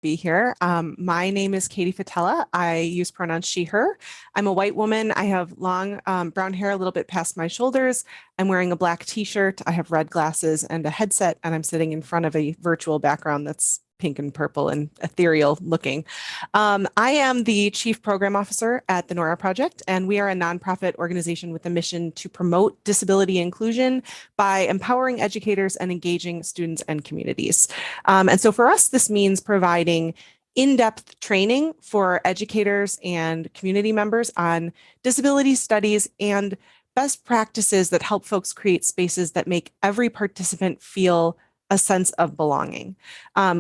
be here. My name is Katie Fatella. I use pronouns she, her. I'm a white woman. I have long brown hair a little bit past my shoulders. I'm wearing a black t-shirt. I have red glasses and a headset, and I'm sitting in front of a virtual background that's pink and purple and ethereal looking. I am the Chief Program Officer at the Nora Project, and we are a nonprofit organization with a mission to promote disability inclusion by empowering educators and engaging students and communities. And so for us, this means providing in-depth training for educators and community members on disability studies and best practices that help folks create spaces that make every participant feel a sense of belonging.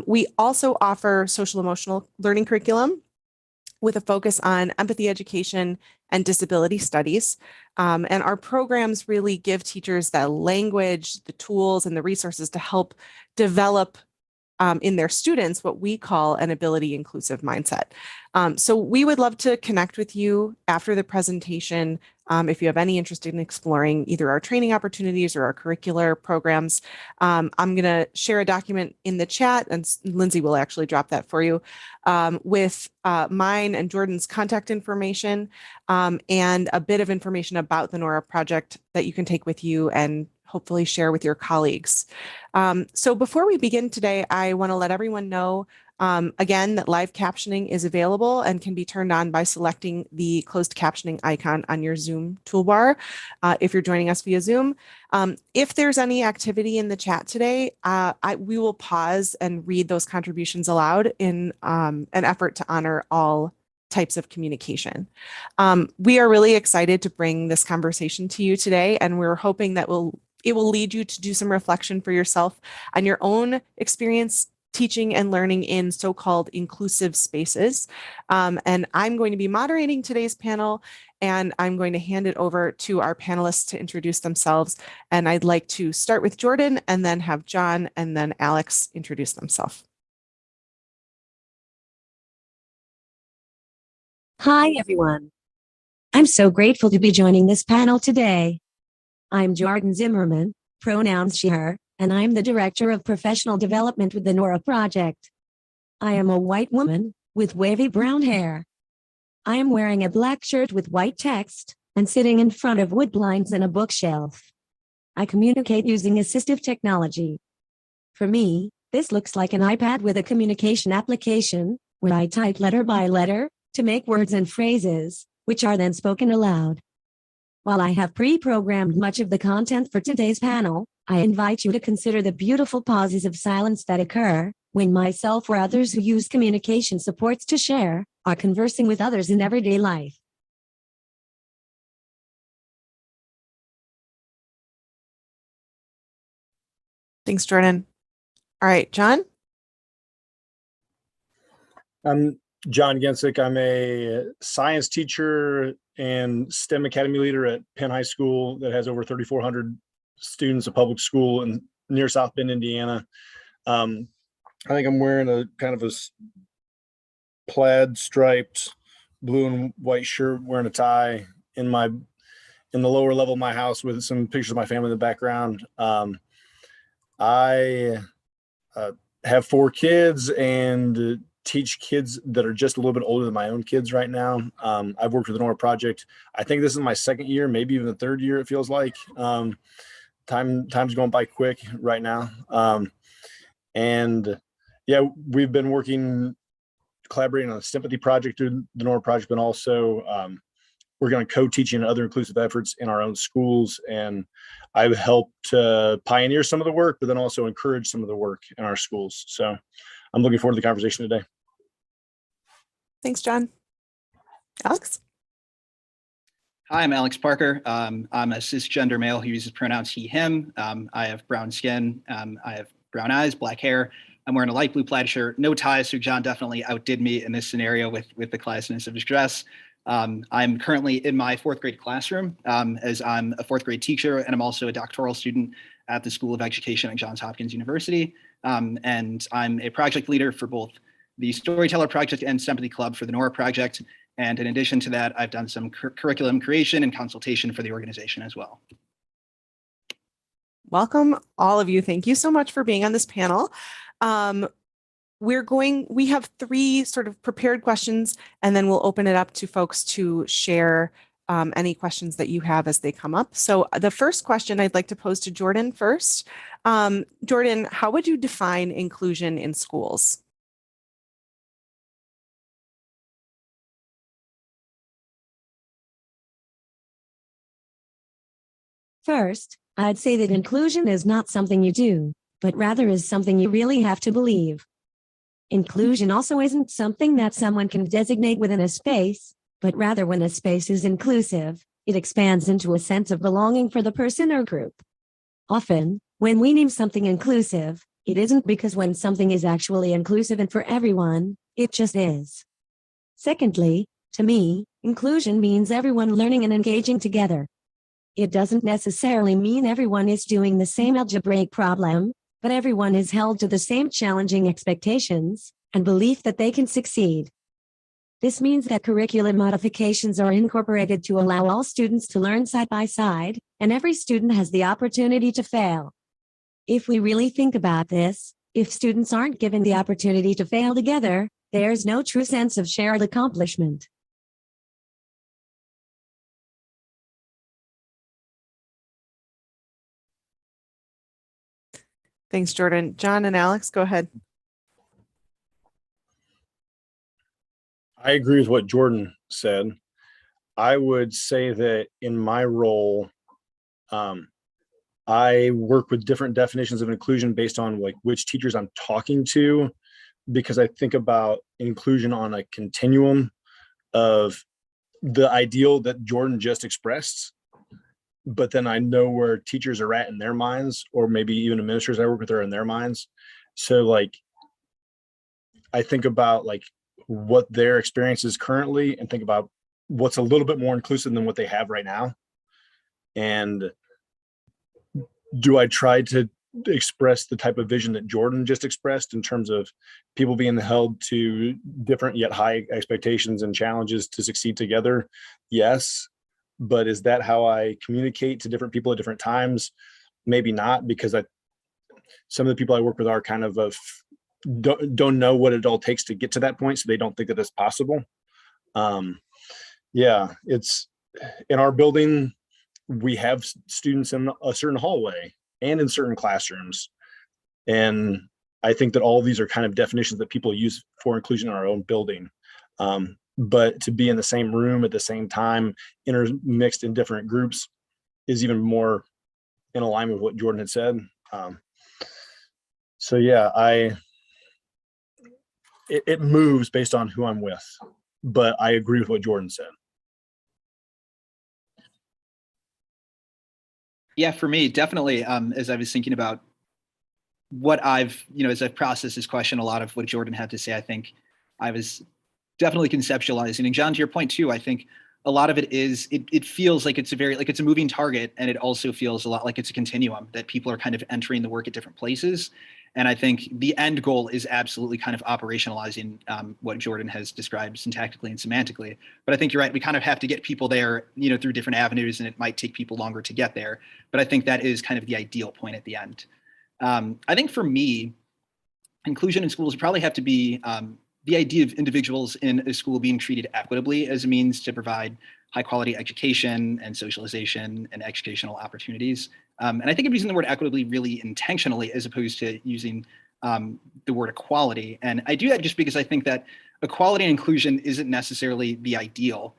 We also offer social emotional learning curriculum with a focus on empathy education and disability studies. And our programs really give teachers the language, the tools, and the resources to help develop in their students what we call an ability inclusive mindset. So we would love to connect with you after the presentation if you have any interest in exploring either our training opportunities or our curricular programs. I'm going to share a document in the chat, and Lindsay will actually drop that for you, with mine and Jordan's contact information and a bit of information about the Nora Project that you can take with you and hopefully share with your colleagues. So before we begin today, I want to let everyone know again that live captioning is available and can be turned on by selecting the closed captioning icon on your Zoom toolbar if you're joining us via Zoom. If there's any activity in the chat today, we will pause and read those contributions aloud in an effort to honor all types of communication. We are really excited to bring this conversation to you today, and we're hoping that it will lead you to do some reflection for yourself on your own experience teaching and learning in so-called inclusive spaces. And I'm going to be moderating today's panel, and I'm going to hand it over to our panelists to introduce themselves. And I'd like to start with Jordan and then have John and then Alex introduce themselves. Hi, everyone. I'm so grateful to be joining this panel today. I'm Jordan Zimmerman, pronouns she, her, and I'm the Director of Professional Development with the Nora Project. I am a white woman with wavy brown hair. I am wearing a black shirt with white text and sitting in front of wood blinds and a bookshelf. I communicate using assistive technology. For me, this looks like an iPad with a communication application where I type letter by letter to make words and phrases, which are then spoken aloud. While I have pre-programmed much of the content for today's panel, I invite you to consider the beautiful pauses of silence that occur when myself or others who use communication supports to share are conversing with others in everyday life. Thanks, Jordan. All right, John? I'm John Ginsick. I'm a science teacher and STEM Academy leader at Penn High School that has over 3,400 students, a public school in near South Bend, Indiana. I think I'm wearing a kind of a plaid striped blue and white shirt, wearing a tie in the lower level of my house with some pictures of my family in the background. I have 4 kids and teach kids that are just a little bit older than my own kids right now. I've worked with the Nora Project. I think this is my 2nd year, maybe even the 3rd year, it feels like. Time's going by quick right now. And yeah, we've been collaborating on a sympathy project through the Nora Project, but also working on co-teaching and other inclusive efforts in our own schools. And I've helped pioneer some of the work, but then also encourage some of the work in our schools. So I'm looking forward to the conversation today. Thanks, John. Alex? Hi, I'm Alex Parker. I'm a cisgender male who uses pronouns he, him. I have brown skin. I have brown eyes, black hair. I'm wearing a light blue plaid shirt, no ties, so John definitely outdid me in this scenario with the classiness of his dress. I'm currently in my 4th grade classroom as I'm a 4th grade teacher, and I'm also a doctoral student at the School of Education at Johns Hopkins University. And I'm a project leader for both the Storyteller Project and Sympathy Club for the Nora Project. And in addition to that, I've done some curriculum creation and consultation for the organization as well. Welcome, all of you. Thank you so much for being on this panel. we have three sort of prepared questions, and then we'll open it up to folks to share any questions that you have as they come up. So the first question I'd like to pose to Jordan first. Jordan, how would you define inclusion in schools? First, I'd say that inclusion is not something you do, but rather is something you really have to believe. Inclusion also isn't something that someone can designate within a space, but rather when a space is inclusive, it expands into a sense of belonging for the person or group. Often, when we name something inclusive, it isn't because when something is actually inclusive and for everyone, it just is. Secondly, to me, inclusion means everyone learning and engaging together. It doesn't necessarily mean everyone is doing the same algebraic problem, but everyone is held to the same challenging expectations and belief that they can succeed. This means that curriculum modifications are incorporated to allow all students to learn side by side, and every student has the opportunity to fail. If we really think about this, if students aren't given the opportunity to fail together, there's no true sense of shared accomplishment. Thanks, Jordan. John and Alex, go ahead. I agree with what Jordan said. I would say that in my role, I work with different definitions of inclusion based on like which teachers I'm talking to, because I think about inclusion on a continuum of the ideal that Jordan just expressed, but then I know where teachers are at in their minds, or maybe even administrators I work with are in their minds. So like, I think about like what their experience is currently and think about what's a little bit more inclusive than what they have right now. And do I try to express the type of vision that Jordan just expressed in terms of people being held to different yet high expectations and challenges to succeed together? Yes. But is that how I communicate to different people at different times? Maybe not, because some of the people I work with are kind of don't know what it all takes to get to that point, so they don't think that it's possible. Yeah, it's in our building, we have students in a certain hallway and in certain classrooms, and I think that all of these are kind of definitions that people use for inclusion in our own building. But to be in the same room at the same time, intermixed in different groups, is even more in alignment with what Jordan had said. So yeah, it moves based on who I'm with, but I agree with what Jordan said. Yeah, for me, definitely. As I was thinking about what as I've processed this question, a lot of what Jordan had to say, I think I was definitely conceptualizing. And John, to your point too, I think a lot of it is, it feels like it's a moving target, and it also feels a lot like it's a continuum, that people are kind of entering the work at different places. And I think the end goal is absolutely kind of operationalizing what Jordan has described syntactically and semantically. But I think you're right. We kind of have to get people there, through different avenues, and it might take people longer to get there. But I think that is kind of the ideal point at the end. I think for me, inclusion in schools would probably have to be the idea of individuals in a school being treated equitably as a means to provide high quality education and socialization and educational opportunities. And I think I'm using the word equitably really intentionally, as opposed to using the word equality. And I do that just because I think that equality and inclusion isn't necessarily the ideal.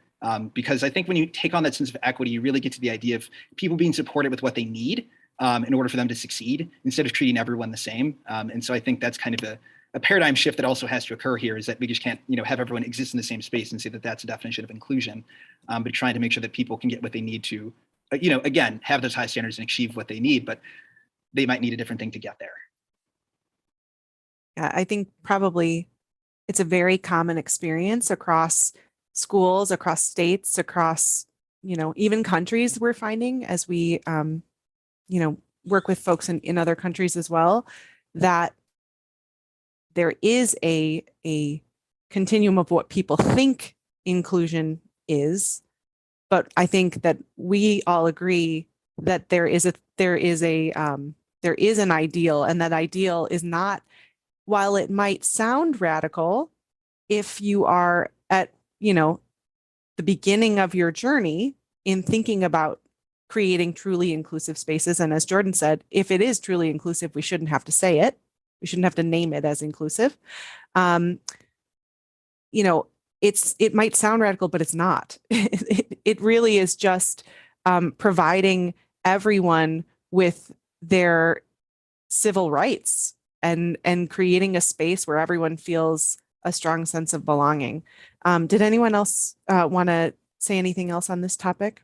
Because I think when you take on that sense of equity, you really get to the idea of people being supported with what they need in order for them to succeed, instead of treating everyone the same. And so I think that's kind of a paradigm shift that also has to occur here, is that we just can't, have everyone exist in the same space and say that that's a definition of inclusion, but trying to make sure that people can get what they need to, again, have those high standards and achieve what they need, but they might need a different thing to get there. Yeah, I think probably it's a very common experience across schools, across states, across, even countries, we're finding as we, work with folks in other countries as well, that there is a continuum of what people think inclusion is. But I think that we all agree that there is an ideal, and that ideal is not while it might sound radical, if you are at, the beginning of your journey in thinking about creating truly inclusive spaces. And as Jordan said, if it is truly inclusive, we shouldn't have to say it. We shouldn't have to name it as inclusive. It might sound radical, but it's not. It really is just providing everyone with their civil rights and creating a space where everyone feels a strong sense of belonging. Did anyone else want to say anything else on this topic?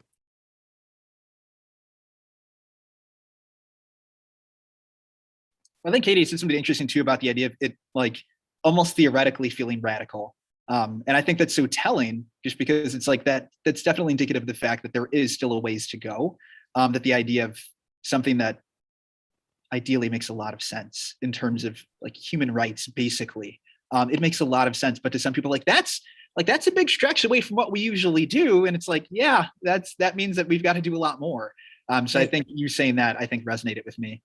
I think Katie said something interesting too about the idea of it like almost theoretically feeling radical. And I think that's so telling just because it's like that's definitely indicative of the fact that there is still a ways to go. That the idea of something that ideally makes a lot of sense in terms of like human rights, basically. It makes a lot of sense, but to some people that's a big stretch away from what we usually do. And it's like, yeah, that means that we've got to do a lot more. So I think you saying that, I think resonated with me.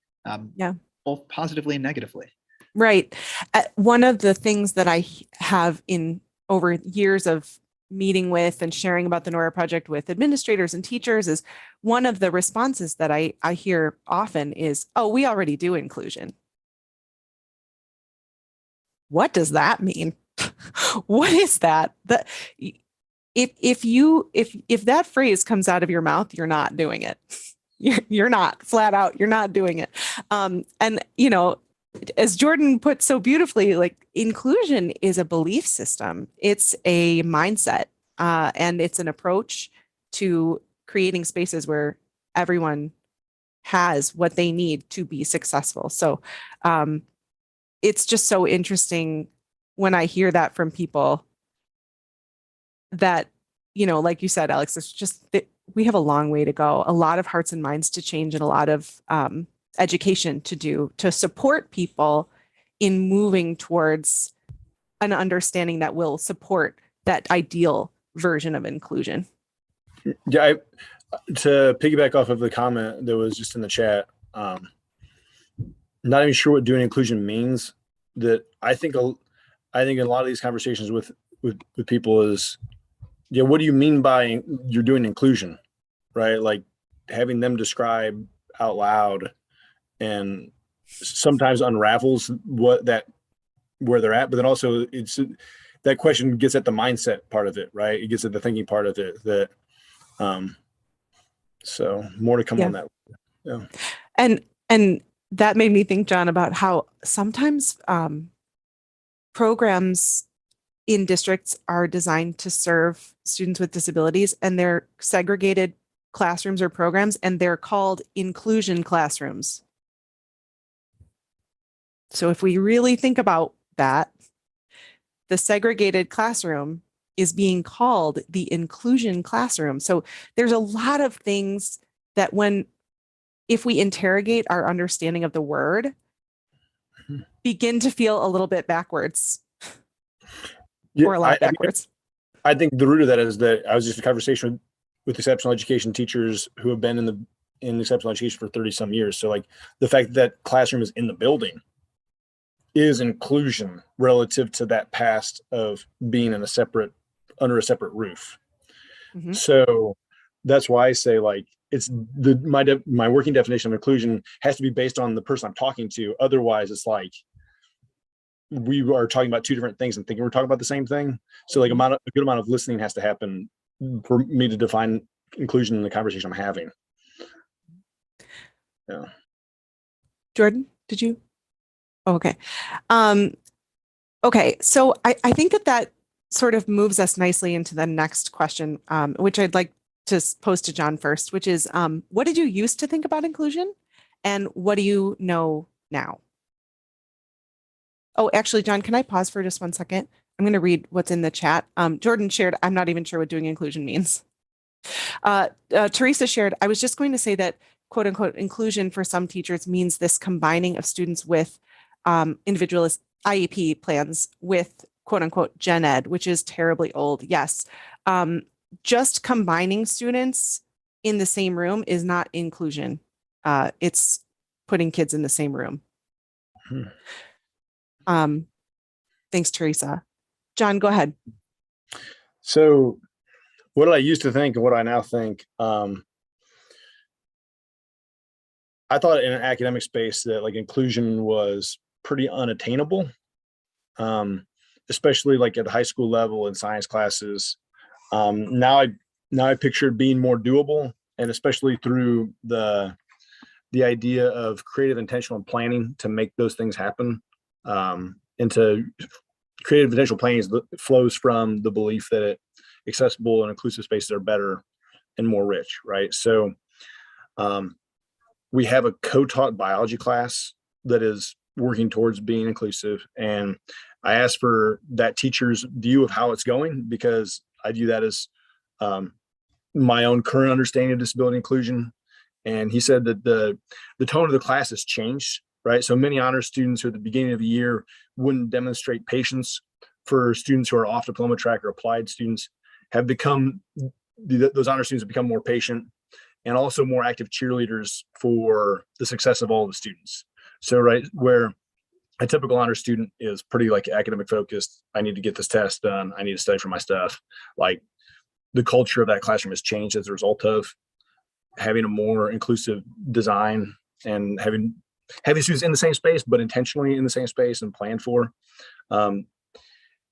Yeah. Both positively and negatively. Right. One of the things that I have in over years of meeting with and sharing about the Nora project with administrators and teachers is one of the responses that I hear often is, oh, we already do inclusion. What does that mean? What is that? If that phrase comes out of your mouth, you're not doing it. You're not flat out, you're not doing it. And as Jordan put so beautifully, like inclusion is a belief system. It's a mindset, and it's an approach to creating spaces where everyone has what they need to be successful. So it's just so interesting when I hear that from people that, like you said, Alex, it's just we have a long way to go, a lot of hearts and minds to change, and a lot of education to do to support people in moving towards an understanding that will support that ideal version of inclusion. Yeah, to piggyback off of the comment that was just in the chat, not even sure what doing inclusion means. That I think in a lot of these conversations with people is, yeah, what do you mean by you're doing inclusion, right? Like having them describe out loud, and sometimes unravels where they're at, but then also it's that question gets at the mindset part of it, right? It gets at the thinking part of it. That so more to come on that. Yeah, and that made me think, John, about how sometimes programs in districts are designed to serve students with disabilities, and they're segregated classrooms or programs, and they're called inclusion classrooms. So if we really think about that, the segregated classroom is being called the inclusion classroom. So there's a lot of things that if we interrogate our understanding of the word, begin to feel a little bit backwards. yeah, or a lot backwards. I think the root of that is that I was just in a conversation with exceptional education teachers who have been in exceptional education for 30 some years. So like the fact that classroom is in the building is inclusion relative to that past of being under a separate roof. Mm-hmm. So that's why I say like it's my working definition of inclusion has to be based on the person I'm talking to. Otherwise it's like we are talking about two different things and thinking we're talking about the same thing. So like a good amount of listening has to happen for me to define inclusion in the conversation I'm having. Yeah. Jordan, did you? Oh, okay. Okay. So I think that sort of moves us nicely into the next question, which I'd like to pose to John first, which is, what did you used to think about inclusion, and what do you know now? Oh, actually, John, can I pause for just 1 second? I'm going to read what's in the chat. Jordan shared, I'm not even sure what doing inclusion means. Teresa shared, I was just going to say that, quote unquote, inclusion for some teachers means this combining of students with individualist IEP plans with, quote unquote, gen ed, which is terribly old. Yes. Just combining students in the same room is not inclusion. It's putting kids in the same room. Thanks, Teresa. John, go ahead. So what did I used to think and what I now think? I thought in an academic space that like inclusion was pretty unattainable, especially like at the high school level in science classes. Now I picture it being more doable, and especially through the idea of creative intentional planning to make those things happen. Into creative intentional planning flows from the belief that accessible and inclusive spaces are better and more rich, right? So we have a co-taught biology class that is working towards being inclusive. And I asked for that teacher's view of how it's going, because I view that as my own current understanding of disability inclusion. And he said that the tone of the class has changed, right? So many honor students who at the beginning of the year wouldn't demonstrate patience for students who are off diploma track or applied students have become, those honor students have become more patient and also more active cheerleaders for the success of all the students. So, right, where a typical honor student is pretty like academic focused, I need to get this test done, I need to study for my stuff. Like the culture of that classroom has changed as a result of having a more inclusive design and having students in the same space, but intentionally in the same space and planned for.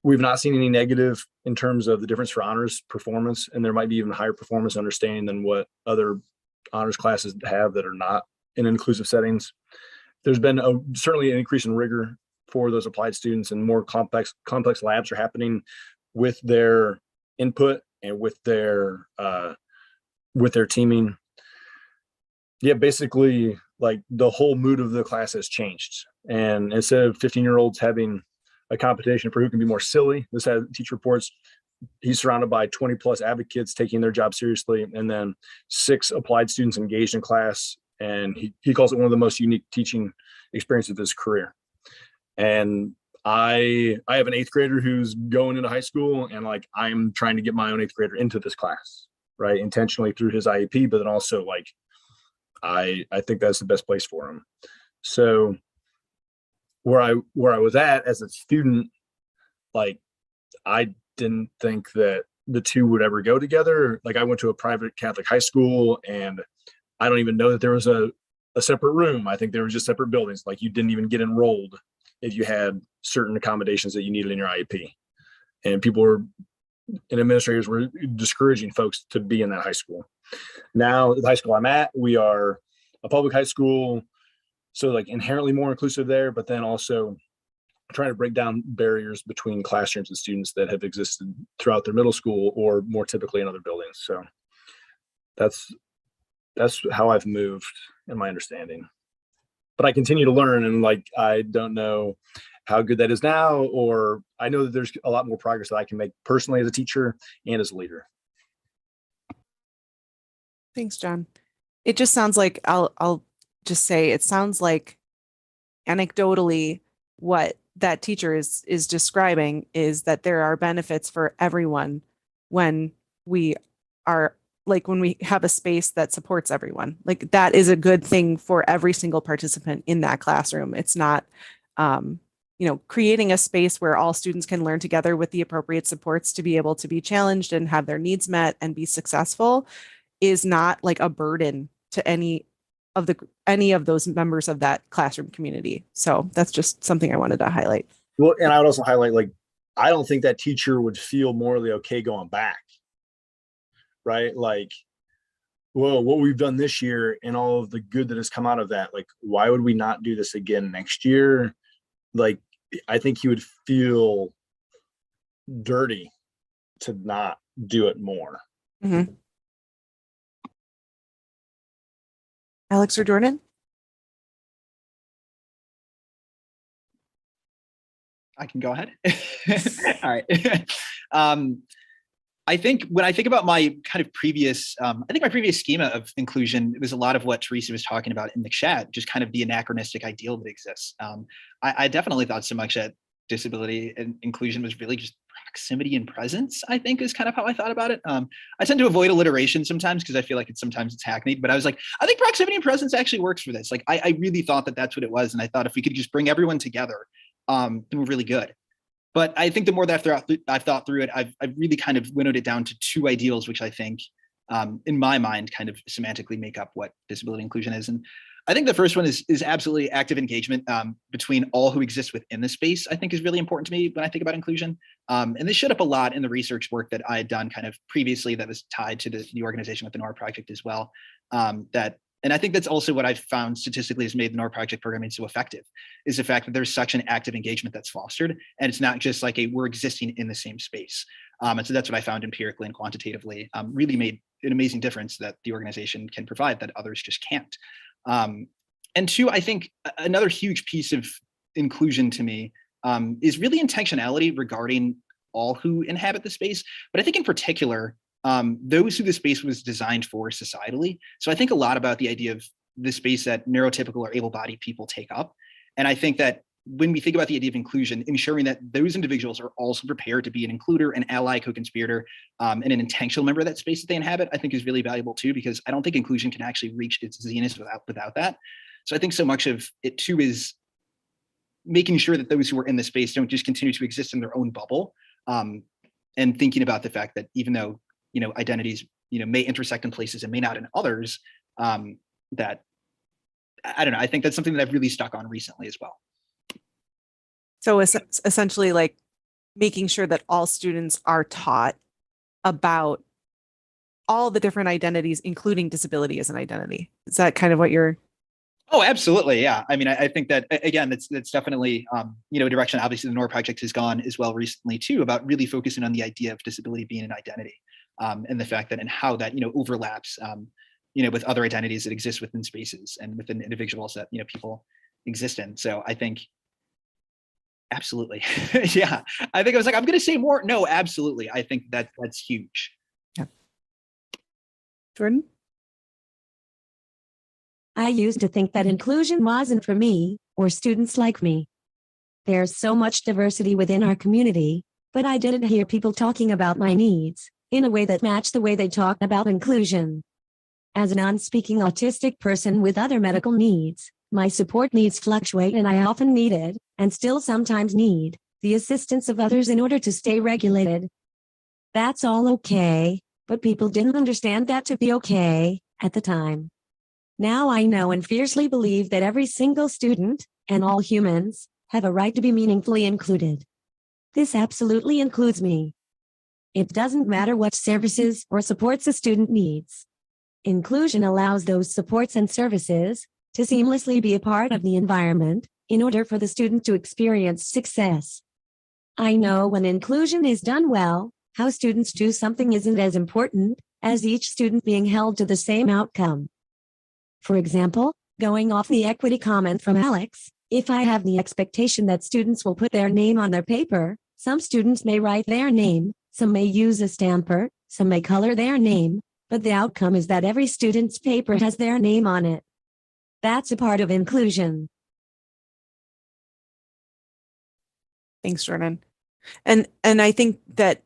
We've not seen any negative in terms of the difference for honors performance, and there might be even higher performance understanding than what other honors classes have that are not in inclusive settings. There's been certainly an increase in rigor for those applied students, and more complex labs are happening with their input and with their teaming. Yeah, basically, like the whole mood of the class has changed. And instead of 15-year-olds having a competition for who can be more silly, this has teacher reports, he's surrounded by 20 plus advocates taking their job seriously, and then 6 applied students engaged in class. And he calls it one of the most unique teaching experiences of his career. And I have an 8th grader who's going into high school, and like I'm trying to get my own 8th grader into this class, right? Intentionally through his IEP, but then also like I think that's the best place for him. So where I was at as a student, like I didn't think that the two would ever go together. Like I went to a private Catholic high school, and I don't even know that there was a separate room. I think there were just separate buildings. Like you didn't even get enrolled if you had certain accommodations that you needed in your IEP. And and administrators were discouraging folks to be in that high school. Now, the high school I'm at, we are a public high school, so like inherently more inclusive there, but then also trying to break down barriers between classrooms and students that have existed throughout their middle school or more typically in other buildings. So that's how I've moved in my understanding. But I continue to learn, and like I don't know how good that is now, or I know that there's a lot more progress that I can make personally as a teacher and as a leader. Thanks, John. It just sounds like I'll just say it sounds like anecdotally what that teacher is describing is that there are benefits for everyone when we have a space that supports everyone. Like that is a good thing for every single participant in that classroom. It's not creating a space where all students can learn together with the appropriate supports to be able to be challenged and have their needs met and be successful is not like a burden to any of those members of that classroom community. So that's just something I wanted to highlight. Well, and I would also highlight, like, I don't think that teacher would feel morally okay going back, right? Like, well, what we've done this year and all of the good that has come out of that, like, why would we not do this again next year? Like, I think he would feel dirty to not do it more. Mm-hmm. Alex or Jordan? I can go ahead. All right. I think when I think about my kind of previous, my previous schema of inclusion, it was a lot of what Teresa was talking about in the chat, just kind of the anachronistic ideal that exists. I definitely thought so much that disability and inclusion was really just proximity and presence, I think is kind of how I thought about it. I tend to avoid alliteration sometimes because I feel like sometimes it's hackneyed, but I was like, I think proximity and presence actually works for this. Like, I really thought that that's what it was. And I thought if we could just bring everyone together then we're really good. But I think the more that I've thought through it, I've really kind of winnowed it down to two ideals, which I think, in my mind, kind of semantically make up what disability inclusion is. And I think the first one is absolutely active engagement between all who exist within the space, I think is really important to me when I think about inclusion. And this showed up a lot in the research work that I had done kind of previously that was tied to the organization with the Nora project as well. And I think that's also what I've found statistically has made the Nora project programming so effective, is the fact that there's such an active engagement that's fostered. And it's not just like we're existing in the same space. And so that's what I found empirically and quantitatively really made an amazing difference that the organization can provide that others just can't. And two, I think another huge piece of inclusion to me is really intentionality regarding all who inhabit the space. But I think in particular, those who the space was designed for societally. So I think a lot about the idea of the space that neurotypical or able-bodied people take up. And I think that when we think about the idea of inclusion, ensuring that those individuals are also prepared to be an includer, an ally, co-conspirator, and an intentional member of that space that they inhabit, I think is really valuable too, because I don't think inclusion can actually reach its zenith without that. So I think so much of it too is making sure that those who are in the space don't just continue to exist in their own bubble, and thinking about the fact that even though identities may intersect in places and may not in others, that I don't know, I think that's something that I've really stuck on recently as well. So essentially, like making sure that all students are taught about all the different identities, including disability as an identity. Is that kind of what you're? Oh, absolutely. Yeah. I mean, I think that, again, that's definitely, a direction obviously the Nora project has gone as well recently too, about really focusing on the idea of disability being an identity, and the fact that and how that, overlaps, with other identities that exist within spaces and within individuals that, people exist in. So I think, absolutely. Yeah. I think I was like, I'm going to say more. No, absolutely. I think that's huge. Yeah. Jordan? I used to think that inclusion wasn't for me or students like me. There's so much diversity within our community, but I didn't hear people talking about my needs in a way that matched the way they talked about inclusion. As a non-speaking autistic person with other medical needs, my support needs fluctuate, and I often needed, and still sometimes need, the assistance of others in order to stay regulated. That's all okay, but people didn't understand that to be okay at the time. Now I know and fiercely believe that every single student, and all humans, have a right to be meaningfully included. This absolutely includes me. It doesn't matter what services or supports a student needs. Inclusion allows those supports and services to seamlessly be a part of the environment in order for the student to experience success. I know when inclusion is done well, how students do something isn't as important as each student being held to the same outcome. For example, going off the equity comment from Alex, if I have the expectation that students will put their name on their paper, some students may write their name, some may use a stamper, some may color their name, but the outcome is that every student's paper has their name on it. That's a part of inclusion. Thanks, Jordan. And I think that,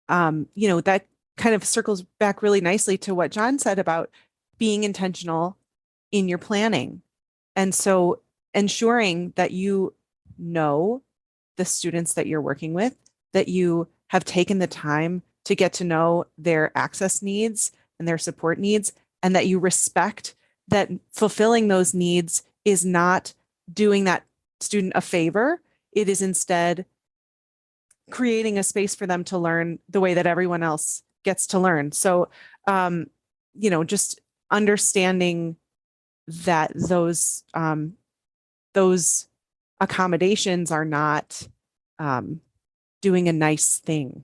that kind of circles back really nicely to what John said about being intentional in your planning. And so ensuring that you know the students that you're working with, that you have taken the time to get to know their access needs and their support needs, and that you respect that fulfilling those needs is not doing that student a favor. It is instead creating a space for them to learn the way that everyone else gets to learn. So, just understanding that those accommodations are not doing a nice thing.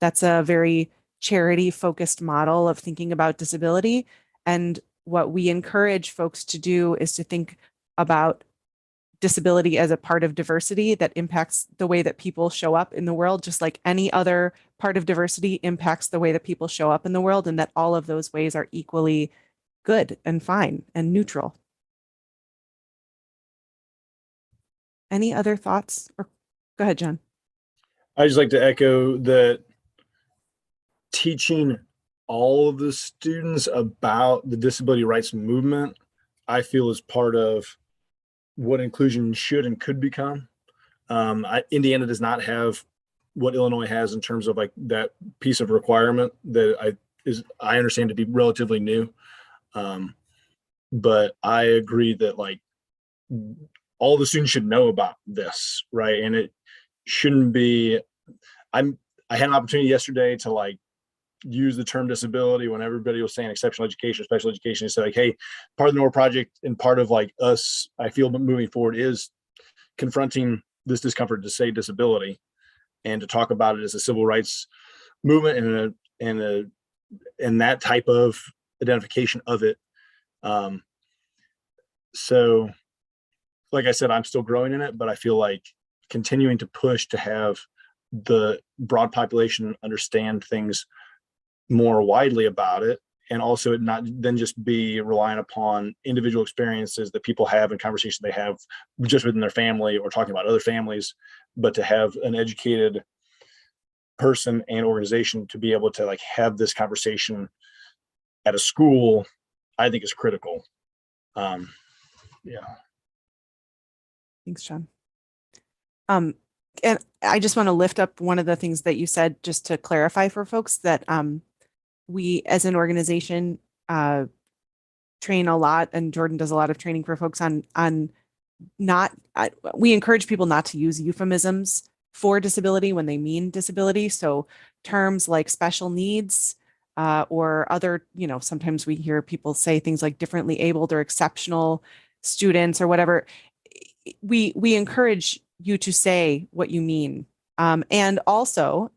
That's a very charity-focused model of thinking about disability. And what we encourage folks to do is to think about disability as a part of diversity that impacts the way that people show up in the world, just like any other part of diversity impacts the way that people show up in the world, and that all of those ways are equally good and fine and neutral. Any other thoughts? Or go ahead, John. I just like to echo that teaching all of the students about the disability rights movement, I feel is part of what inclusion should and could become. Indiana does not have what Illinois has in terms of like that piece of requirement that I understand to be relatively new. But I agree that like all the students should know about this, right? And it shouldn't be. I had an opportunity yesterday to like use the term disability when everybody was saying exceptional education, special education. It's like, hey, part of the NORA project and part of like us, I feel moving forward is confronting this discomfort to say disability and to talk about it as a civil rights movement and that type of identification of it. So like I said, I'm still growing in it, but I feel like continuing to push to have the broad population understand things more widely about it, and also it not then just be reliant upon individual experiences that people have and conversations they have just within their family or talking about other families, but to have an educated person and organization to be able to like have this conversation at a school, I think is critical. Yeah. Thanks, John. And I just want to lift up one of the things that you said, just to clarify for folks that we as an organization train a lot, and Jordan does a lot of training for folks on we encourage people not to use euphemisms for disability when they mean disability. So terms like special needs or other, sometimes we hear people say things like differently abled or exceptional students or whatever. We encourage you to say what you mean. And also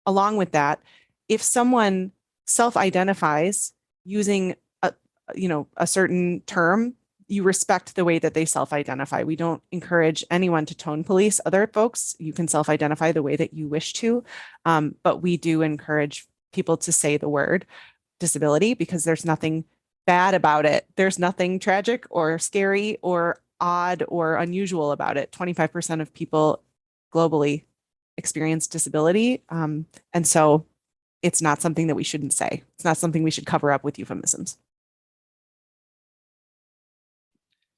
along with that, if someone self-identifies using a certain term, you respect the way that they self-identify. We don't encourage anyone to tone police other folks. You can self-identify the way that you wish to, but we do encourage people to say the word disability because there's nothing bad about it. There's nothing tragic or scary or odd or unusual about it. 25% of people globally experience disability. And so it's not something that we shouldn't say. It's not something we should cover up with euphemisms.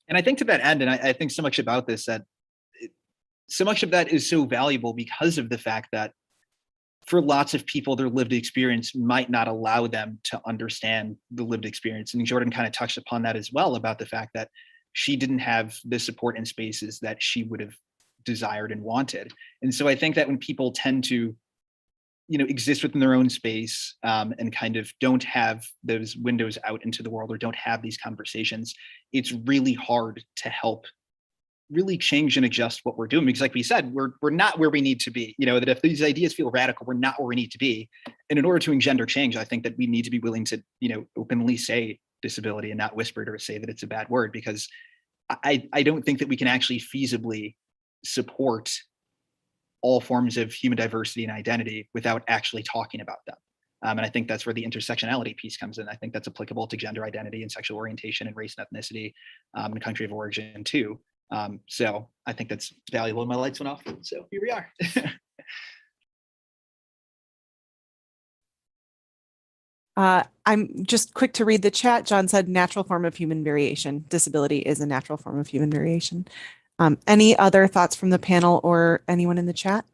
And I think to that end, and I think so much about this, that so much of that is so valuable because of the fact that for lots of people, their lived experience might not allow them to understand the lived experience. And Jordan kind of touched upon that as well, about the fact that she didn't have the support in spaces that she would have desired and wanted. And so I think that when people tend to exist within their own space and kind of don't have those windows out into the world or don't have these conversations, it's really hard to help really change and adjust what we're doing. Because like we said, we're not where we need to be, that if these ideas feel radical, we're not where we need to be. And in order to engender change, I think that we need to be willing to, openly say disability and not whisper it or say that it's a bad word, because I don't think that we can actually feasibly support all forms of human diversity and identity without actually talking about them. And I think that's where the intersectionality piece comes in. I think that's applicable to gender identity and sexual orientation and race and ethnicity and country of origin too. So I think that's valuable. My lights went off, so here we are. I'm just quick to read the chat. John said natural form of human variation. Disability is a natural form of human variation. Any other thoughts from the panel or anyone in the chat?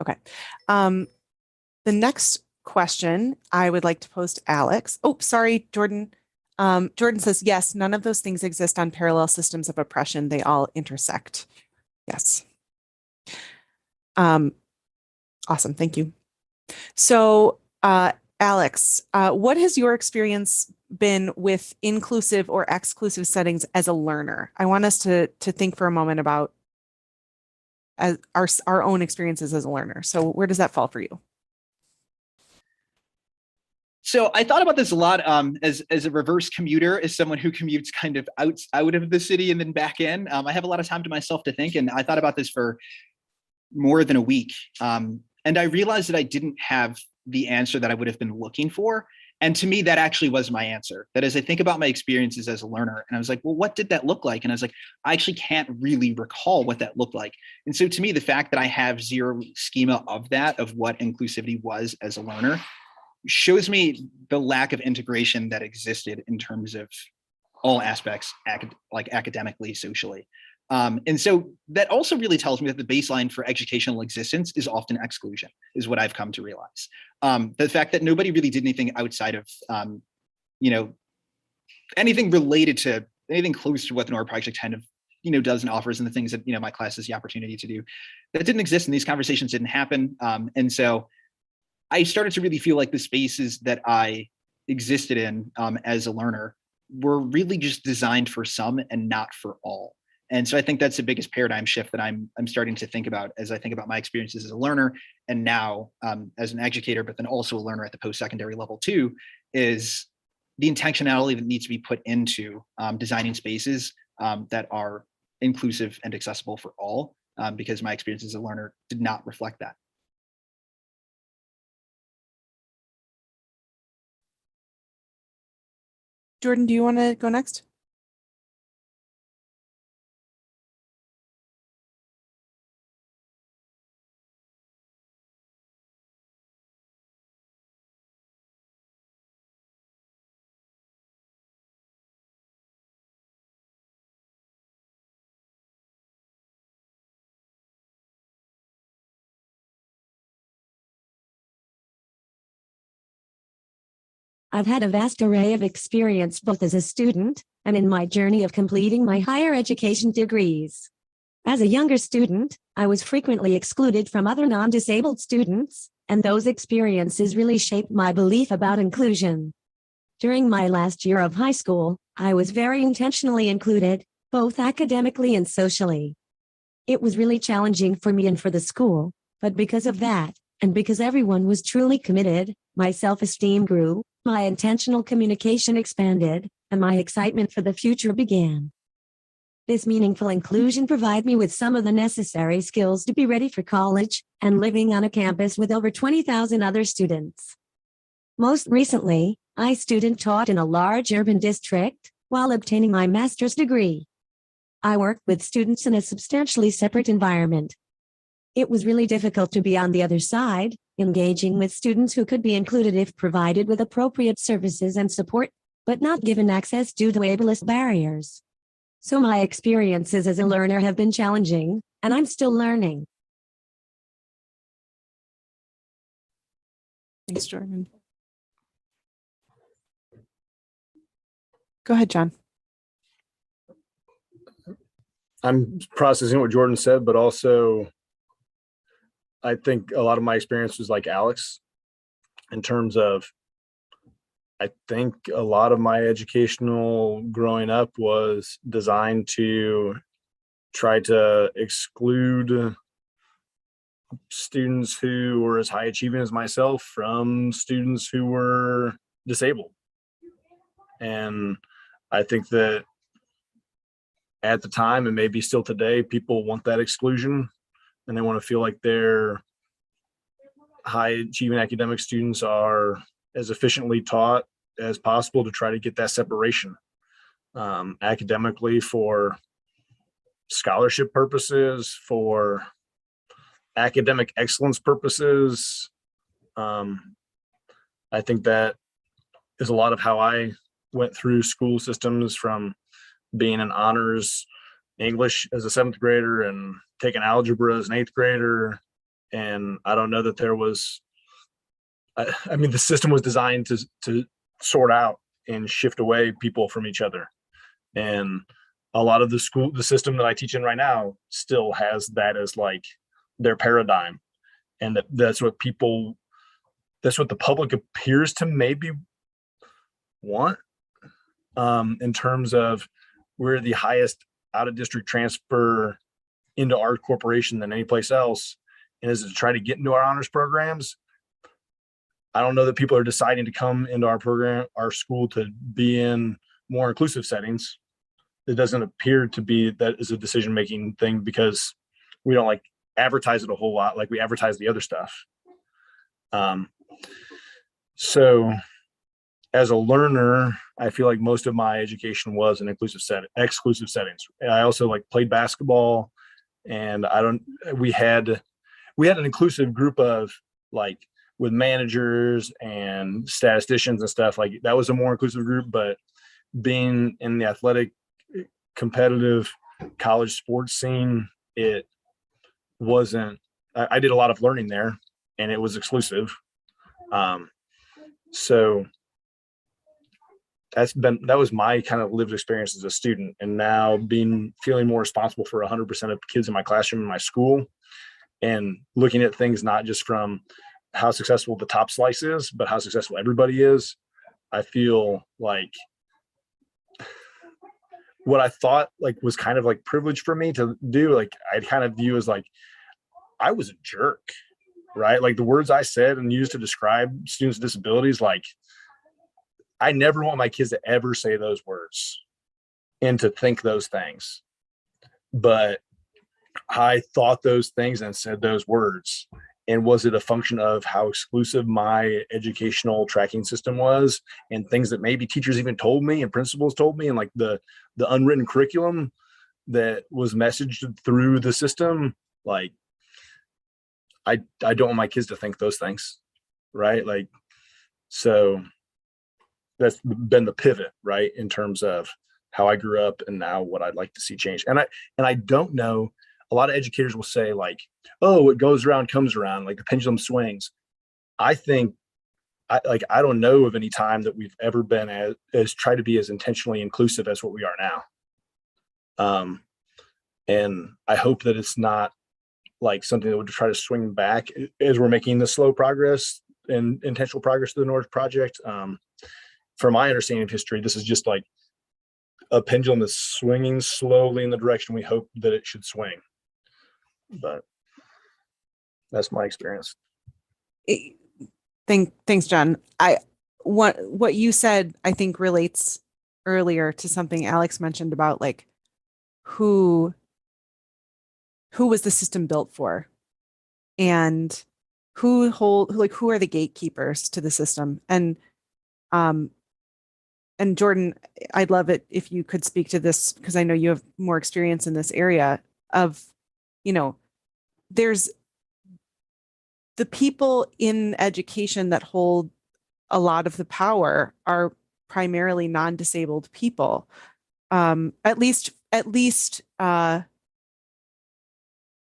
Okay. The next question I would like to pose to Alex. Oh, sorry, Jordan. Jordan says, yes, none of those things exist on parallel systems of oppression. They all intersect. Yes. Awesome. Thank you. So, Alex, what has your experience been with inclusive or exclusive settings as a learner? I want us to think for a moment about our own experiences as a learner. So where does that fall for you? So I thought about this a lot as a reverse commuter, as someone who commutes kind of out of the city and then back in. I have a lot of time to myself to think, and I thought about this for more than a week. And I realized that I didn't have the answer that I would have been looking for. And to me, that actually was my answer. That as I think about my experiences as a learner, and I was like, well, what did that look like? And I was like, I actually can't really recall what that looked like. And so to me, the fact that I have zero schema of that, of what inclusivity was as a learner, shows me the lack of integration that existed in terms of all aspects, like academically, socially. And so that also really tells me that the baseline for educational existence is often exclusion, is what I've come to realize. The fact that nobody really did anything outside of, anything related to, anything close to what the Nora Project kind of, does and offers, and the things that, my class has the opportunity to do, that didn't exist, and these conversations didn't happen. And so I started to really feel like the spaces that I existed in as a learner were really just designed for some and not for all. And so I think that's the biggest paradigm shift that I'm starting to think about as I think about my experiences as a learner, and now as an educator, but then also a learner at the post-secondary level too, is the intentionality that needs to be put into designing spaces that are inclusive and accessible for all, because my experience as a learner did not reflect that. Jordan, do you want to go next? I've had a vast array of experience both as a student and in my journey of completing my higher education degrees. As a younger student, I was frequently excluded from other non-disabled students, and those experiences really shaped my belief about inclusion. During my last year of high school, I was very intentionally included, both academically and socially. It was really challenging for me and for the school, but because of that, and because everyone was truly committed, my self-esteem grew, my intentional communication expanded, and my excitement for the future began. This meaningful inclusion provided me with some of the necessary skills to be ready for college and living on a campus with over 20,000 other students. Most recently, I student taught in a large urban district while obtaining my master's degree. I worked with students in a substantially separate environment. It was really difficult to be on the other side, engaging with students who could be included if provided with appropriate services and support, but not given access due to ableist barriers. So my experiences as a learner have been challenging, and I'm still learning. Thanks, Jordan. Go ahead, John. I'm processing what Jordan said, but also I think a lot of my experience was like Alex in terms of, I think a lot of my educational growing up was designed to try to exclude students who were as high achieving as myself from students who were disabled. And I think that at the time, and maybe still today, people want that exclusion, and they want to feel like their high achieving academic students are as efficiently taught as possible to try to get that separation academically, for scholarship purposes, for academic excellence purposes. I think that is a lot of how I went through school systems, from being an honors English as a 7th grader and taking algebra as an 8th grader. And I don't know that there was, I mean, the system was designed to sort out and shift away people from each other. And a lot of the system that I teach in right now still has that as like their paradigm. And that's what the public appears to maybe want, in terms of, we're the highest out of district transfer into our corporation than any place else. And is it to try to get into our honors programs? I don't know that people are deciding to come into our program, our school, to be in more inclusive settings. It doesn't appear to be that is a decision-making thing, because we don't like advertise it a whole lot like we advertise the other stuff. So as a learner, I feel like most of my education was in exclusive settings. I also like played basketball, and we had an inclusive group of like with managers and statisticians and stuff. Like that was a more inclusive group, but being in the athletic competitive college sports scene, it wasn't. I did a lot of learning there, and it was exclusive. So that was my kind of lived experience as a student, and now feeling more responsible for 100% of kids in my classroom in my school, and looking at things not just from how successful the top slice is, but how successful everybody is. I feel like what I thought like was kind of like privilege for me to do, like I kind of view as like I was a jerk, right? Like the words I said and used to describe students with disabilities, like I never want my kids to ever say those words and to think those things. But I thought those things and said those words. And was it a function of how exclusive my educational tracking system was, and things that maybe teachers even told me and principals told me, and like the unwritten curriculum that was messaged through the system? Like I don't want my kids to think those things, right? Like, so that's been the pivot, right, in terms of how I grew up and now what I'd like to see change. And I don't know, a lot of educators will say like, oh, what goes around comes around, like the pendulum swings. I think I don't know of any time that we've ever been as try to be as intentionally inclusive as what we are now. And I hope that it's not like something that would try to swing back as we're making the slow progress and intentional progress to the Nora project. From my understanding of history, this is just like a pendulum that's swinging slowly in the direction we hope that it should swing. But that's my experience. Thanks, John. What you said, I think, relates earlier to something Alex mentioned about like who was the system built for, and who are the gatekeepers to the system. And Jordan, I'd love it if you could speak to this, because I know you have more experience in this area of, there's the people in education that hold a lot of the power are primarily non-disabled people. At least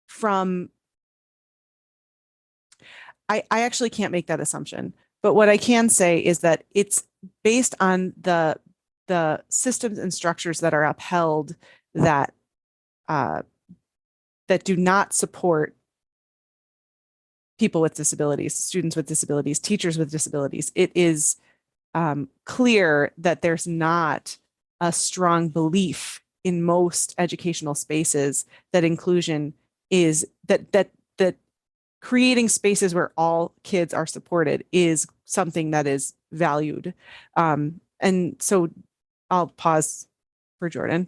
from, I actually can't make that assumption, but what I can say is that it's based on the systems and structures that are upheld that that do not support people with disabilities, students with disabilities, teachers with disabilities. It is clear that there's not a strong belief in most educational spaces that inclusion is that creating spaces where all kids are supported is something that is valued. And so I'll pause for Jordan.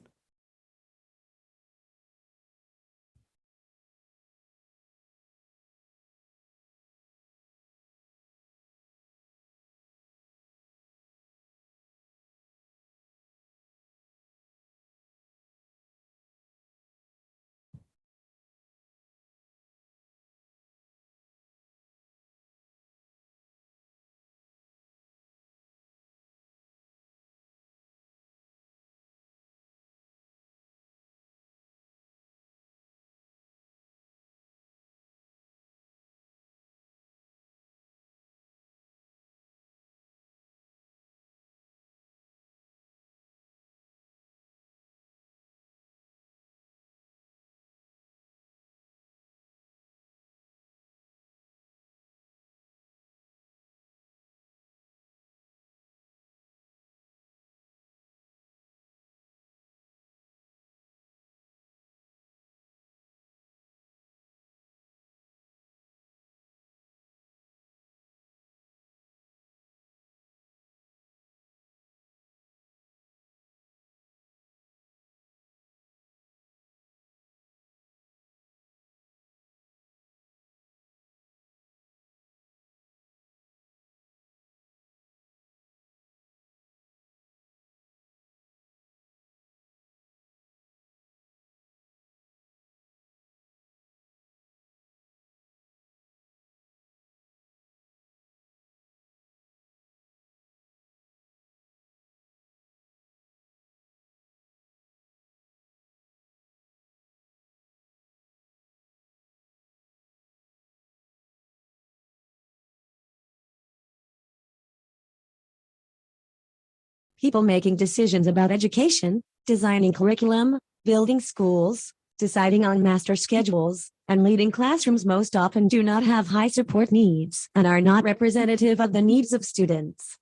People making decisions about education, designing curriculum, building schools, deciding on master schedules, and leading classrooms most often do not have high support needs and are not representative of the needs of students.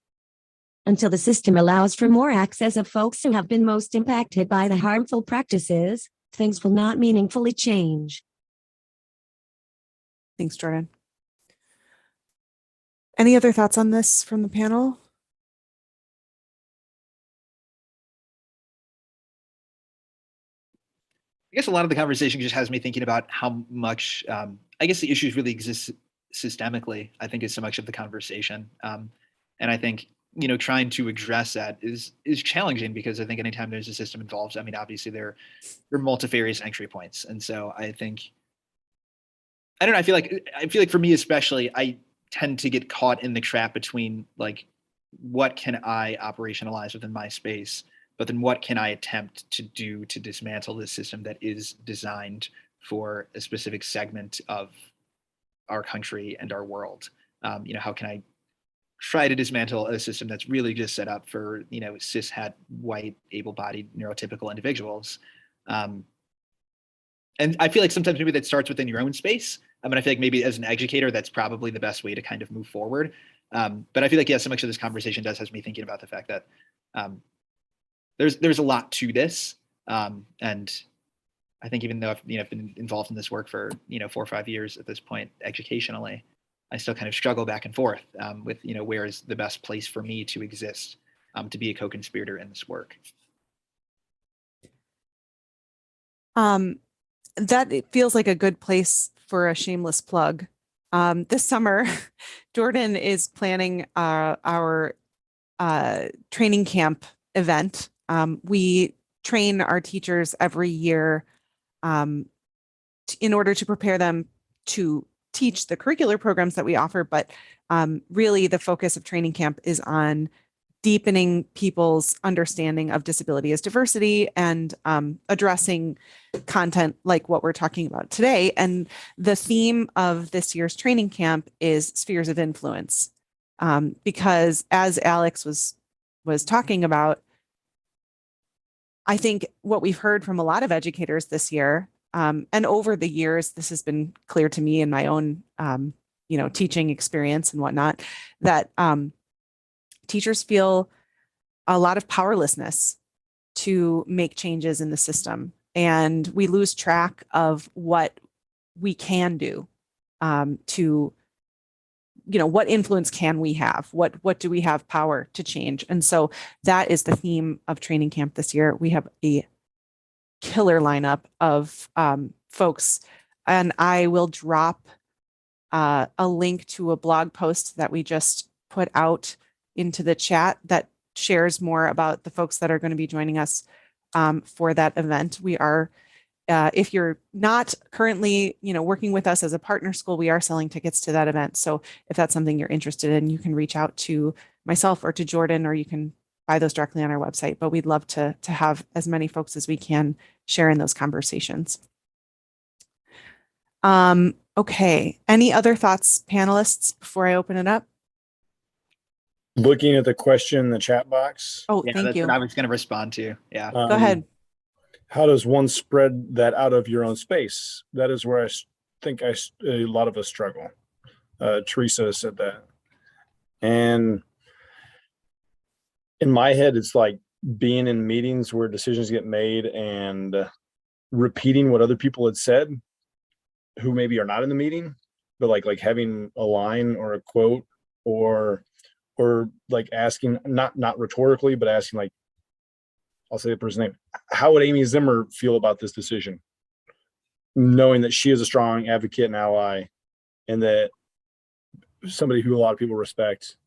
Until the system allows for more access of folks who have been most impacted by the harmful practices, things will not meaningfully change. Thanks, Jordan. Any other thoughts on this from the panel? I guess a lot of the conversation just has me thinking about how much, I guess the issues really exist systemically, I think is so much of the conversation. And I think, trying to address that is challenging because I think anytime there's a system involved, I mean, obviously there are multifarious entry points. And so I think, I don't know, I feel like for me especially, I tend to get caught in the trap between like, what can I operationalize within my space? But then what can I attempt to do to dismantle this system that is designed for a specific segment of our country and our world? How can I try to dismantle a system that's really just set up for, cishet, white, able-bodied, neurotypical individuals? And I feel like sometimes maybe that starts within your own space. I mean, I feel like maybe as an educator, that's probably the best way to kind of move forward. But I feel like, yeah, so much of this conversation does has me thinking about the fact that there's a lot to this. And I think even though I've been involved in this work for 4 or 5 years at this point educationally, I still kind of struggle back and forth with where is the best place for me to exist, to be a co-conspirator in this work. That it feels like a good place for a shameless plug. This summer, Jordan is planning our training camp event. We train our teachers every year in order to prepare them to teach the curricular programs that we offer, but really the focus of training camp is on deepening people's understanding of disability as diversity and addressing content like what we're talking about today. And the theme of this year's training camp is spheres of influence, because as Alex was talking about, I think what we've heard from a lot of educators this year, and over the years, this has been clear to me in my own, teaching experience and whatnot, that teachers feel a lot of powerlessness to make changes in the system. And we lose track of what we can do to, what influence can we have? What do we have power to change? And so that is the theme of training camp this year. We have a killer lineup of folks, and I will drop a link to a blog post that we just put out into the chat that shares more about the folks that are going to be joining us for that event. We are, if you're not currently, working with us as a partner school, we are selling tickets to that event. So if that's something you're interested in, you can reach out to myself or to Jordan, or you can buy those directly on our website. But we'd love to have as many folks as we can share in those conversations. Okay. Any other thoughts, panelists, before I open it up? Looking at the question in the chat box. Oh, Yeah, thank that's you. what I was going to respond to. Yeah. Go ahead. How does one spread that out of your own space? That is where I think a lot of us struggle. Teresa said that. And in my head, it's like being in meetings where decisions get made and repeating what other people had said who maybe are not in the meeting, but like having a line or a quote or like asking, not rhetorically, but asking, like, I'll say the person's name, how would Amy Zimmer feel about this decision? Knowing that she is a strong advocate and ally, and that somebody who a lot of people respect.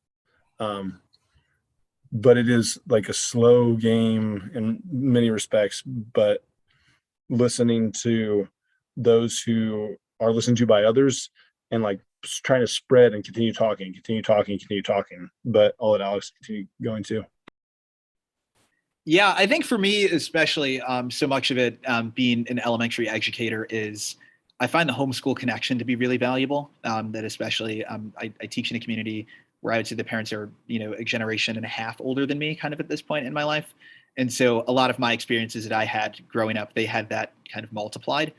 But it is like a slow game in many respects, but listening to those who are listened to by others and like trying to spread and continue talking. But I'll let Alex continue going too. Yeah, I think for me, especially, so much of it being an elementary educator is I find the homeschool connection to be really valuable. That especially I teach in a community where I would say the parents are, a generation and a half older than me kind of at this point in my life. And so a lot of my experiences that I had growing up, they had that kind of multiplied.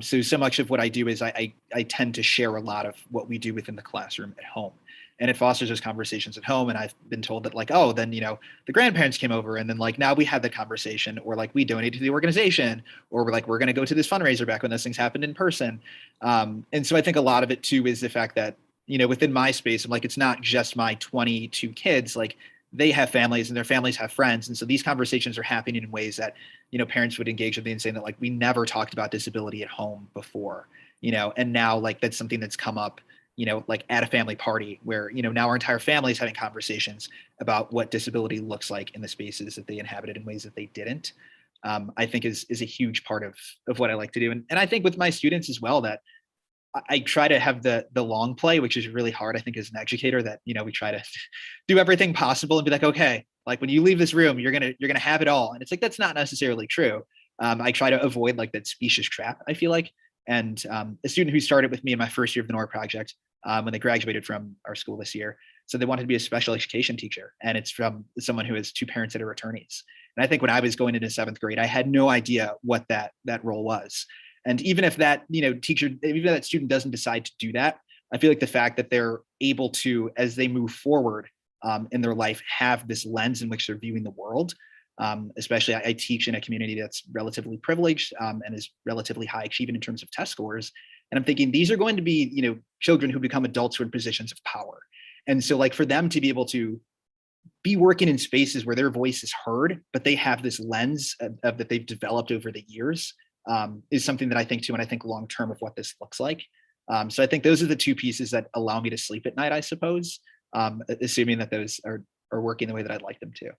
So much of what I do is I tend to share a lot of what we do within the classroom at home. And it fosters those conversations at home. And I've been told that like, oh, then, the grandparents came over and then like, now we had that conversation, or like we donated to the organization, or we're going to go to this fundraiser back when those things happened in person. And so I think a lot of it too is the fact that, within my space, I'm like, it's not just my 22 kids, like they have families and their families have friends. And so these conversations are happening in ways that, parents would engage with me and saying that like, we never talked about disability at home before, and now like that's something that's come up, like at a family party where, now our entire family is having conversations about what disability looks like in the spaces that they inhabited in ways that they didn't, I think is a huge part of what I like to do. And I think with my students as well, that I try to have the long play, which is really hard, I think, as an educator, that, we try to do everything possible and be like, okay, like when you leave this room, you're going to have it all. And it's like, that's not necessarily true. I try to avoid like that specious trap, I feel like. And a student who started with me in my first year of the Nora project, when they graduated from our school this year, so they wanted to be a special education teacher. And it's from someone who has two parents that are attorneys. And I think when I was going into 7th grade, I had no idea what that role was. And even if that, teacher, even if that student doesn't decide to do that, I feel like the fact that they're able to, as they move forward in their life, have this lens in which they're viewing the world. Especially I teach in a community that's relatively privileged and is relatively high achieving in terms of test scores. And I'm thinking these are going to be, children who become adults who are in positions of power. And so like for them to be able to be working in spaces where their voice is heard, but they have this lens of that they've developed over the years, is something that I think too, and I think long-term of what this looks like. So I think those are the two pieces that allow me to sleep at night, I suppose, assuming that those are working the way that I'd like them to.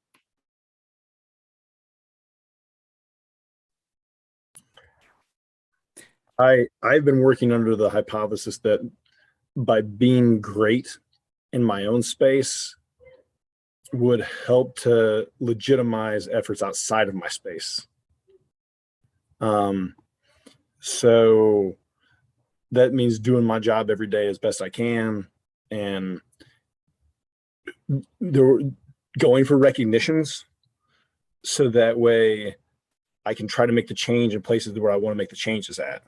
I've been working under the hypothesis that by being great in my own space would help to legitimize efforts outside of my space. So that means doing my job every day as best I can, and going for recognitions so that way I can try to make the change in places where I want to make the changes at.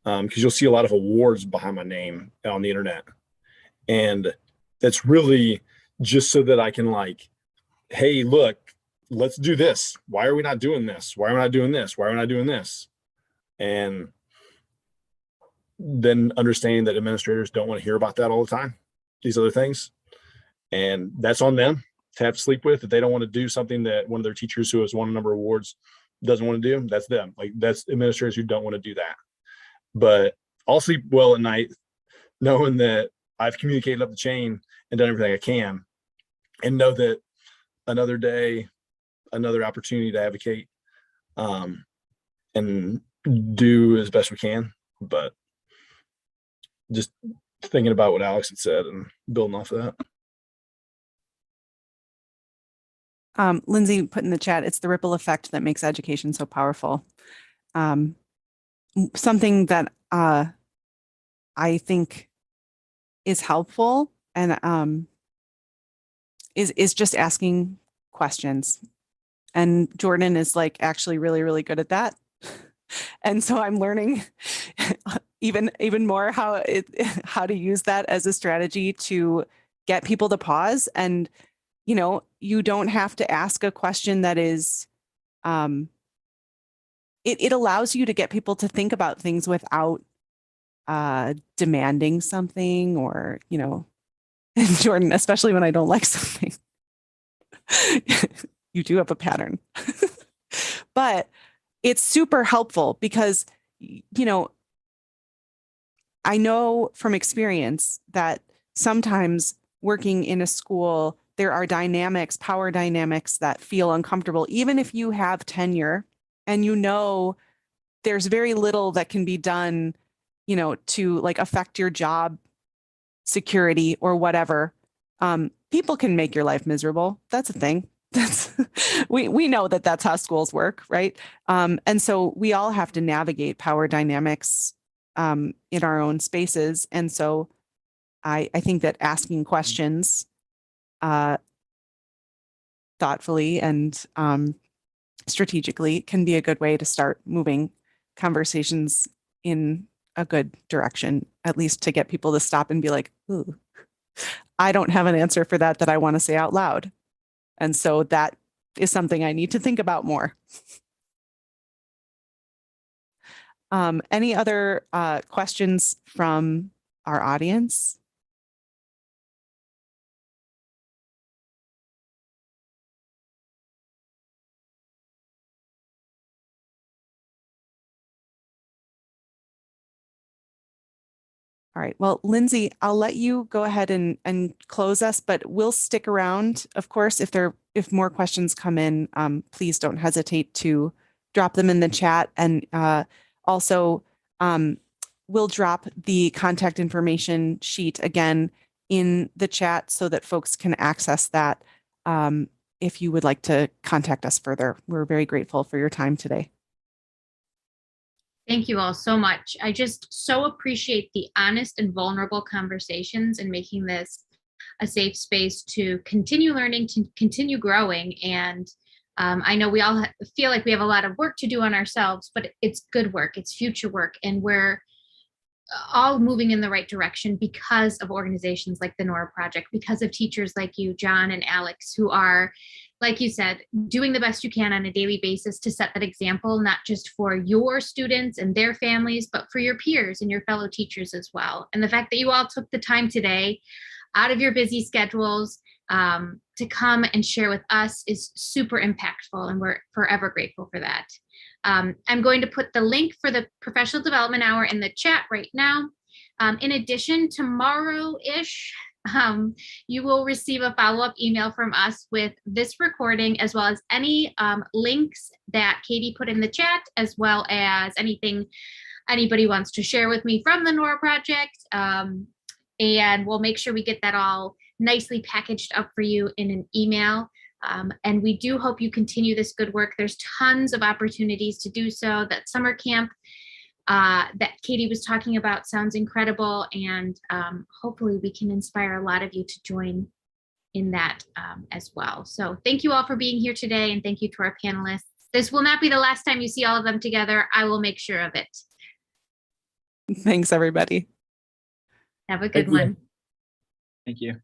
Because you'll see a lot of awards behind my name on the internet. And that's really just so that I can like, hey, look, let's do this. Why are we not doing this? Why are we not doing this? Why are we not doing this? And then understanding that administrators don't want to hear about that all the time, these other things. And that's on them to have to sleep with. If they don't want to do something that one of their teachers who has won a number of awards doesn't want to do, that's them. Like that's administrators who don't want to do that. But I'll sleep well at night knowing that I've communicated up the chain and done everything I can, and know that another day, another opportunity to advocate and do as best we can. But just thinking about what Alex had said and building off of that. Lindsay put in the chat, it's the ripple effect that makes education so powerful. Something that I think is helpful and is just asking questions. And Jordan is like actually really, really good at that. And so I'm learning even more how to use that as a strategy to get people to pause. And, you don't have to ask a question that is, it allows you to get people to think about things without demanding something or, Jordan, especially when I don't like something. You do have a pattern. But it's super helpful because, I know from experience that sometimes working in a school, there are dynamics, power dynamics that feel uncomfortable, even if you have tenure and there's very little that can be done, to like affect your job security or whatever. People can make your life miserable. That's a thing. We know that that's how schools work, right? And so we all have to navigate power dynamics in our own spaces. And so I think that asking questions thoughtfully and strategically can be a good way to start moving conversations in a good direction, at least to get people to stop and be like, ooh, I don't have an answer for that I want to say out loud. And so that is something I need to think about more. Any other questions from our audience? All right. Well, Lindsay, I'll let you go ahead and close us, but we'll stick around. Of course, if more questions come in, please don't hesitate to drop them in the chat. And also, we'll drop the contact information sheet again in the chat so that folks can access that if you would like to contact us further. We're very grateful for your time today. Thank you all so much. I just so appreciate the honest and vulnerable conversations and making this a safe space to continue learning, to continue growing. And I know we all feel like we have a lot of work to do on ourselves, but it's good work, it's future work, and we're all moving in the right direction because of organizations like the Nora Project, because of teachers like you, John and Alex, who are, like you said, doing the best you can on a daily basis to set that example, not just for your students and their families, but for your peers and your fellow teachers as well. And the fact that you all took the time today out of your busy schedules to come and share with us is super impactful, and we're forever grateful for that. I'm going to put the link for the professional development hour in the chat right now. In addition, tomorrow-ish, you will receive a follow-up email from us with this recording, as well as any links that Katie put in the chat, as well as anything anybody wants to share with me from the Nora Project. And we'll make sure we get that all nicely packaged up for you in an email. And we do hope you continue this good work. There's tons of opportunities to do so. That summer camp that Katie was talking about sounds incredible, and hopefully we can inspire a lot of you to join in that as well. So thank you all for being here today, and thank you to our panelists. This will not be the last time you see all of them together. I will make sure of it. Thanks, everybody. Have a good one. Thank you.